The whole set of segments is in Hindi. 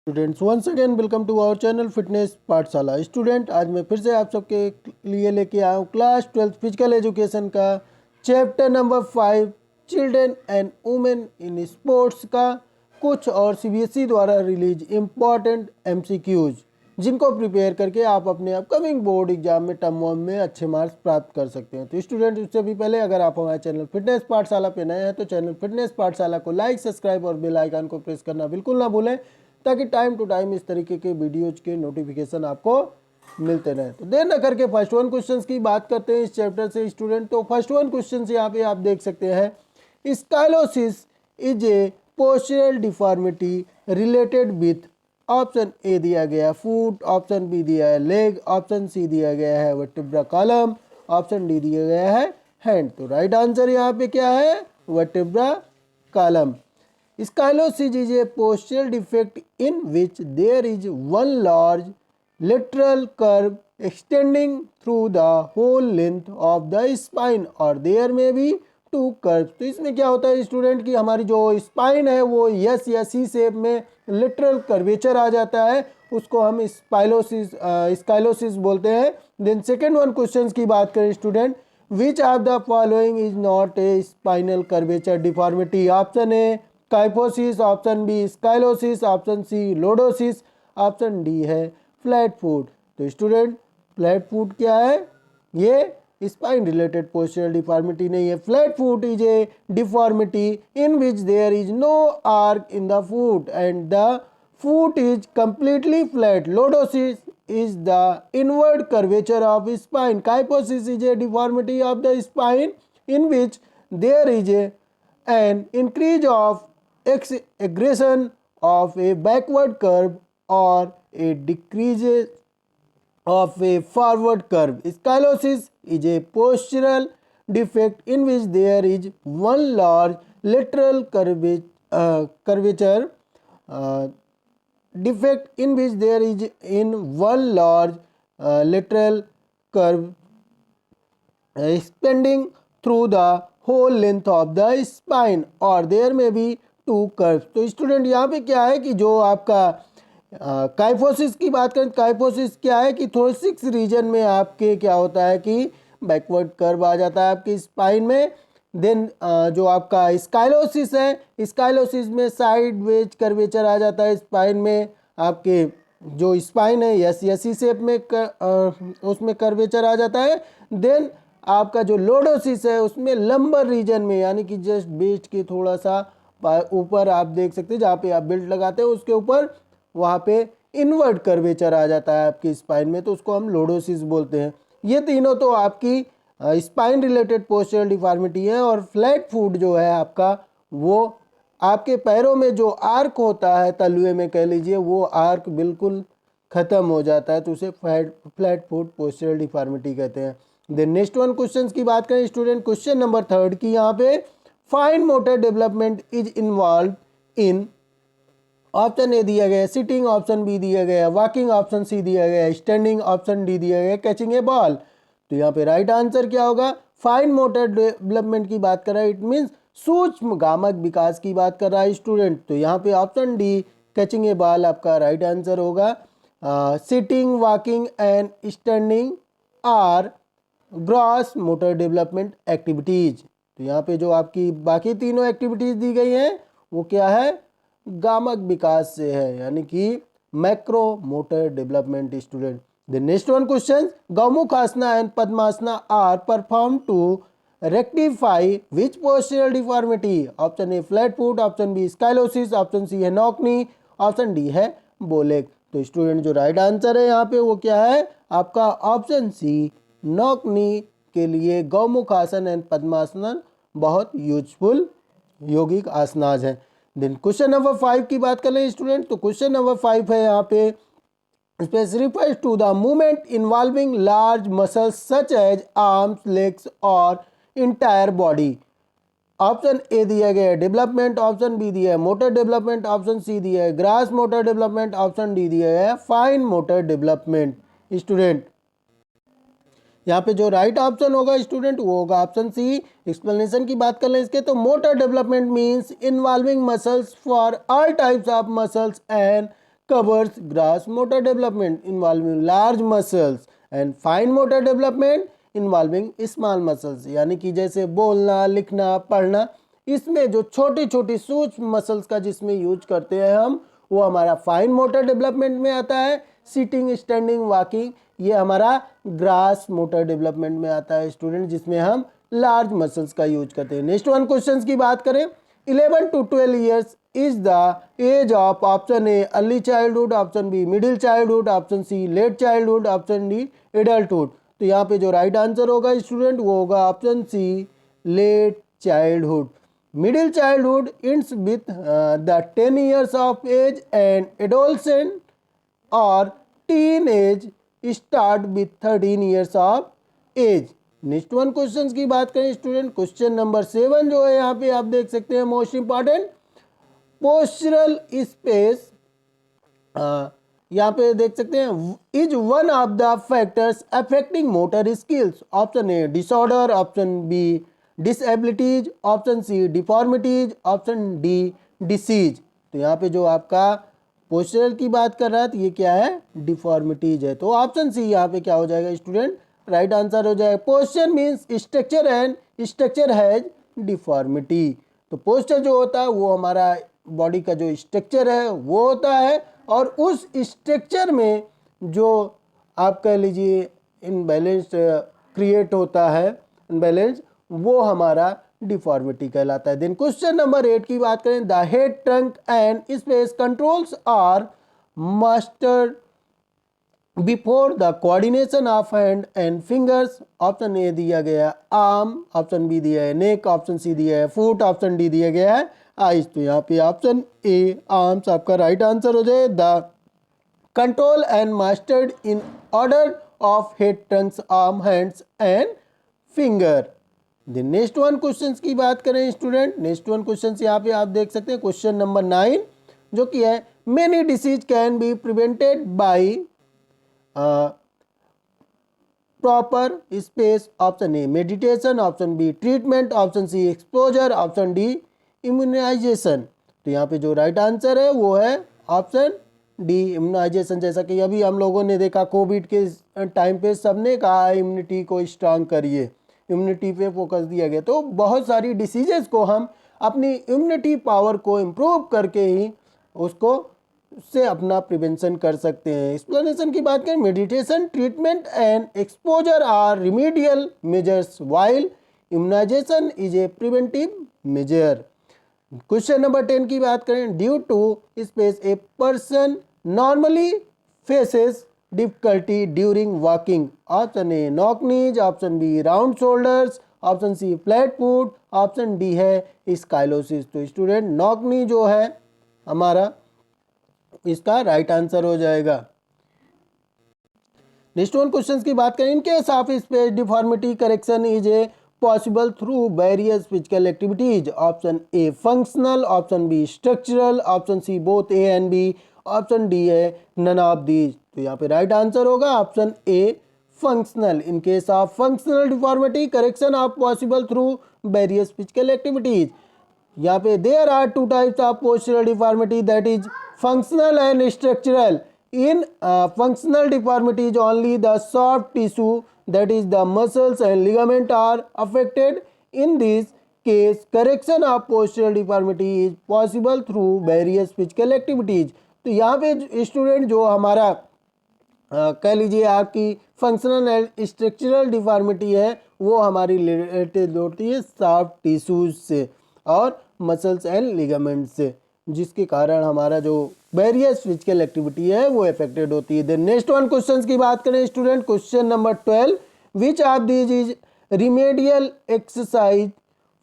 Students once again welcome to our channel fitness Pathshala. Student आज मैं फिर से आप सबके लिए लेके आया हूँ क्लास 12 फिजिकल एजुकेशन का chapter number 5 children and women in sports का कुछ और सीबीएसई द्वारा रिलीज इम्पॉर्टेंट एमसीक्यूज जिनको प्रिपेयर करके आप अपने अपकमिंग बोर्ड एग्जाम में टर्म 1 में अच्छे मार्क्स प्राप्त कर सकते हैं। तो स्टूडेंट उससे भी पहले अगर आप हमारे चैनल फिटनेस पाठशाला पे नए हैं तो चैनल फिटनेस पाठशाला को लाइक सब्सक्राइब और बेल आइकन को प्रेस करना बिल्कुल ना भूलें ताकि टाइम टू टाइम इस तरीके के वीडियोज के नोटिफिकेशन आपको मिलते रहे। तो देर न करके फर्स्ट वन क्वेश्चन की बात करते हैं इस चैप्टर से स्टूडेंट। तो फर्स्ट वन क्वेश्चन यहाँ पे आप देख सकते हैं scoliosis is a postural deformity related with option A दिया गया फुट, ऑप्शन बी दिया है लेग, ऑप्शन सी दिया गया है वर्टिब्रा कॉलम, ऑप्शन डी दिया गया है हैंड। तो राइट आंसर यहाँ पे क्या है vertebra column. Scoliosis is a postural defect in which there is one large lateral curve extending through the whole length of the spine or there may be two curves। तो इसमें क्या होता है स्टूडेंट कि हमारी जो स्पाइन है वो यस या सी शेप में लेटरल कर्वेचर आ जाता है, उसको हम स्काइलोसिस बोलते हैं। देन सेकेंड वन क्वेश्चन की बात करें student, which of the following is not a spinal curvature deformity. Option A kyphosis, option B scoliosis, option C lordosis, option D है फ्लैट फुट। तो स्टूडेंट फ्लैट फुट क्या है, ये स्पाइन रिलेटेड पोस्चरल डिफॉर्मिटी नहीं है। Flat foot is a deformity in which there is no arch in the foot and the foot is completely flat। Lordosis is the inward curvature of spine। Kyphosis is a deformity of the spine in which there is an increase of aggression of a backward curve or a decrease of a forward curve। Scoliosis is a postural defect in which there is one large lateral curvature defect in which there is in one large lateral curve extending through the whole length of the spine or there may be two curves। तो स्टूडेंट यहाँ पे क्या है कि जो आपका काइफोसिस की बात करें, काइफोसिस क्या है कि थोरसिक्स रीजन में आपके क्या होता है कि बैकवर्ड कर्व आ जाता है आपकी स्पाइन में। देन जो आपका स्काइलोसिस है, स्काइलोसिस में साइड वेज कर्वेचर आ जाता है स्पाइन में। आपके जो स्पाइन है यस शेप में उसमें कर्वेचर आ जाता है। देन आपका जो लोडोसिस है उसमें लंबर रीजन में यानी कि जस्ट बेस्ट के थोड़ा सा ऊपर आप देख सकते हैं जहाँ पे आप बेल्ट लगाते हैं उसके ऊपर वहाँ पे इनवर्ड कर्वेचर आ जाता है आपकी स्पाइन में, तो उसको हम लोडोसिस बोलते हैं। ये तीनों तो आपकी स्पाइन रिलेटेड पोस्चरल डिफॉर्मिटी है। और फ्लैट फुट जो है आपका वो आपके पैरों में जो आर्क होता है तलवे में कह लीजिए वो आर्क बिल्कुल ख़त्म हो जाता है, तो उसे फ्लैट फुट पोस्चरल डिफॉर्मिटी कहते हैं। देन नेक्स्ट वन क्वेश्चन की बात करें स्टूडेंट, क्वेश्चन नंबर 3 की यहाँ पे fine motor development is involve in. Option A दिया गया सिटिंग, ऑप्शन बी दिया गया वॉकिंग, ऑप्शन सी दिया गया स्टैंडिंग, ऑप्शन डी दिया गया कैचिंग ए बॉल। तो यहाँ पे राइट आंसर क्या होगा, फाइन मोटर डेवलपमेंट की बात कर रहा है, इट मीन्स सूक्ष्म गामक विकास की बात कर रहा है स्टूडेंट। तो यहाँ पे option D catching A ball आपका राइट आंसर होगा। Sitting, walking and standing are gross motor development activities. तो यहाँ पे जो आपकी बाकी तीनों एक्टिविटीज दी गई हैं वो क्या है, गामक विकास से है, यानी कि macro motor development student. The next one question, Gaumukh asana and Padmasana are perform to rectify which postural deformity. Option A flat foot, option B scoliosis, option C है नॉकनी, ऑप्शन डी है बोलेग। तो स्टूडेंट जो राइट आंसर है यहाँ पे वो क्या है आपका ऑप्शन सी नॉकनी के लिए गौमुख आसन एंड पद्मासन बहुत यूजफुल यौगिक आसनाज हैं। देन क्वेश्चन नंबर 5 की बात कर लें स्टूडेंट। तो क्वेश्चन नंबर 5 है यहाँ पे specifies to the movement involving large muscles such as arms, legs और इंटायर बॉडी। ऑप्शन ए दिया गया है डेवलपमेंट, ऑप्शन बी दिया है मोटर डेवलपमेंट, ऑप्शन सी दिया है grass motor development, option D दिया है फाइन मोटर डेवलपमेंट। स्टूडेंट यहाँ पे जो राइट ऑप्शन होगा स्टूडेंट वो होगा ऑप्शन सी। एक्सप्लेनेशन की बात कर लें इसके, तो motor development means involving muscles for all types of muscles and covers gross motor development involving large muscles and fine motor development involving small muscles, यानी कि जैसे बोलना, लिखना, पढ़ना, इसमें जो छोटी छोटी सूक्ष्म मसल्स का जिसमें यूज करते हैं हम, वो हमारा फाइन मोटर डेवलपमेंट में आता है। सिटिंग, स्टैंडिंग, वॉकिंग, ये हमारा ग्रास मोटर डेवलपमेंट में आता है स्टूडेंट, जिसमें हम लार्ज मसल्स का यूज करते हैं। नेक्स्ट वन क्वेश्चन की बात करें, 11 to 12 years is the age of option A early childhood, option B middle childhood, option C late childhood, option D adulthood. तो यहाँ पे जो राइट आंसर होगा स्टूडेंट वो होगा option C late childhood. Middle childhood ends with the 10 years of age and adolescent और teen age start with 13 years of age। Next one question की बात करें स्टूडेंट, क्वेश्चन नंबर 7 जो है यहाँ पे आप देख सकते हैं मोस्ट इंपॉर्टेंट, पोस्चरल स्पेस, यहाँ पे देख सकते हैं, is one of the factors affecting motor skills. Option A disorder, option B disabilities, option C deformities, option D disease. तो यहाँ पे जो आपका पोस्चरल की बात कर रहा है तो ये क्या है, डिफॉर्मिटीज है। तो ऑप्शन सी यहाँ पे क्या हो जाएगा स्टूडेंट, राइट आंसर हो जाएगा। Posture means structure and structure has deformity. तो पोस्चर जो होता है वो हमारा बॉडी का जो स्ट्रक्चर है वो होता है, और उस स्ट्रक्चर में जो आप कह लीजिए इनबैलेंस क्रिएट होता है, इनबैलेंस, वो हमारा डिफॉर्मिटी कहलाता है। देन क्वेश्चन नंबर 8 की बात करें, the head, trunk and space controls are mastered before the coordination of hand and fingers. Option A दिया गया आर्म, ऑप्शन बी दिया है नेक, ऑप्शन सी दिया है फुट, ऑप्शन डी दिया गया है आइज। तो यहाँ पे ऑप्शन ए आर्म्स आपका राइट आंसर हो जाए। The control and mastered in order of head, Trunks, arm, hands and finger. The next one question की बात करें स्टूडेंट, नेक्स्ट वन क्वेश्चन यहाँ पे आप देख सकते हैं क्वेश्चन नंबर 9 जो कि है, many disease can be prevented by proper space. Option A meditation, option B treatment, option C exposure, option D immunisation. तो यहाँ पे जो राइट आंसर है वो है ऑप्शन डी इम्यूनाइजेशन। जैसा कि अभी हम लोगों ने देखा कोविड के टाइम पे सबने कहा इम्यूनिटी को स्ट्रांग करिए, इम्यूनिटी पे फोकस दिया गया। तो बहुत सारी डिसीजेस को हम अपनी इम्यूनिटी पावर को इम्प्रूव करके ही उसको से अपना प्रिवेंशन कर सकते हैं। एक्सप्लेनेशन की बात करें, meditation, treatment and exposure are remedial measures while immunization is a preventive measure. Question number 10 की बात करें, due to space a person normally faces difficulty during walking. Option A knock knees, option B round shoulders, option C flat foot, option D है स्काइलोसिस। तो स्टूडेंट नॉक नी जो है हमारा इसका राइट आंसर हो जाएगा। नेक्स्ट वन क्वेश्चन की बात करें, in case of space deformity correction is a possible through various physical activities. Option A functional, option B structural, option C both A and B, option D है नन ऑफ दीज। तो यहाँ पे राइट आंसर होगा option A functional. In case of functional deformity correction of possible through various physical activities. यहाँ पे there are two types of postural deformity, that is functional and structural. In functional deformities only the soft tissue, that is the muscles and ligament, are affected. In this case correction of postural deformity is possible through various physical activities. तो यहाँ पे स्टूडेंट जो हमारा कह लीजिए आपकी फंक्शनल एंड स्ट्रक्चरल डिफॉर्मिटी है वो हमारी रिलेटेड होती है सॉफ्ट टिश्यूज से और मसल्स एंड लिगामेंट से, जिसके कारण हमारा जो वेरियस फिजिकल एक्टिविटी है वो अफेक्टेड होती है। देन नेक्स्ट वन क्वेश्चन की बात करें student, question number 12, which of these is remedial exercise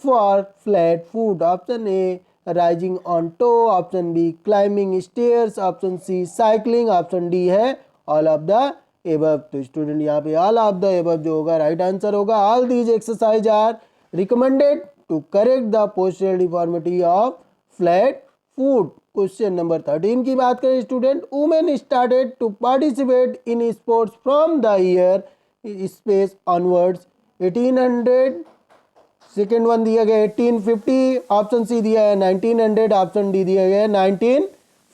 for flat foot. Option A rising on toe, option B climbing stairs, option C cycling, option D है ऑल ऑफ द एबव। तो स्टूडेंट यहाँ पे ऑल ऑफ द एबव जो होगा राइट आंसर होगा। All these exercise are recommended to correct the postural deformity of flat foot. Question number 13 की बात करें student, women started to participate in sports from the year space onwards. 1800, second one दिया गया 1850, ऑप्शन सी दिया है 1900, ऑप्शन डी दिया गया है 19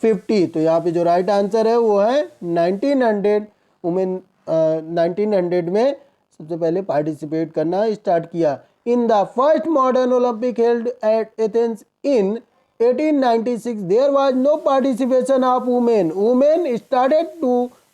50। तो यहाँ पे जो राइट आंसर है वो है 1900 वुमेन 1900 में सबसे पहले पार्टिसिपेट करना स्टार्ट किया। In the first modern Olympic held at Athens in 1896 there was no participation of women. Women started to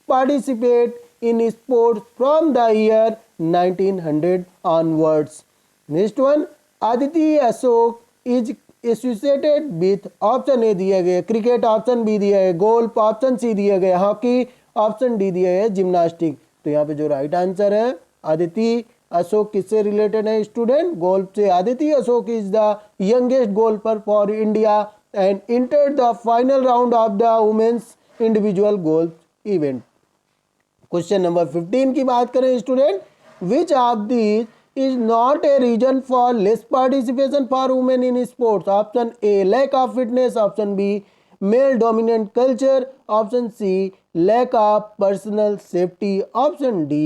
participate in sports from the year 1900 onwards. Next one, Aditi Ashok is associated with option A दिया गया क्रिकेट, ऑप्शन बी दिया है गोल्फ, ऑप्शन सी दिया गया हॉकी, ऑप्शन डी दिया है जिम्नास्टिक। तो यहाँ पे जो राइट आंसर है आदिति अशोक किससे रिलेटेड है स्टूडेंट? गोल्फ से। Aditi Ashok is the youngest golfer for India and entered the final round of the women's individual golf event. Question number 15 की बात करें student, which of these is not a reason for less participation for women in sports? Option A, lack of fitness. Option B, male dominant culture. Option C, lack of personal safety. Option D,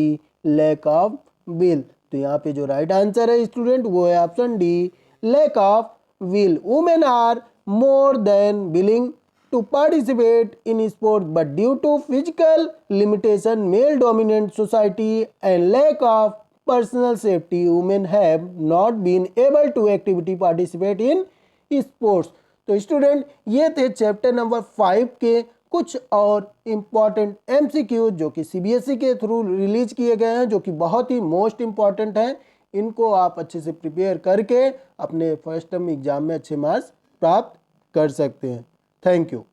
lack of will. तो यहाँ पे जो राइट आंसर है स्टूडेंट वो है option D, lack of will. Women are more than willing to participate in sport, but due to physical limitation, male dominant society and lack of personal safety, women have not been able to actively participate in sports. तो स्टूडेंट ये थे चैप्टर नंबर 5 के कुछ और इम्पॉर्टेंट MCQ जो कि CBSE के थ्रू रिलीज किए गए हैं, जो कि बहुत ही मोस्ट इम्पॉर्टेंट हैं। इनको आप अच्छे से प्रिपेयर करके अपने फर्स्ट टर्म एग्जाम में अच्छे मार्क्स प्राप्त कर सकते हैं। Thank you.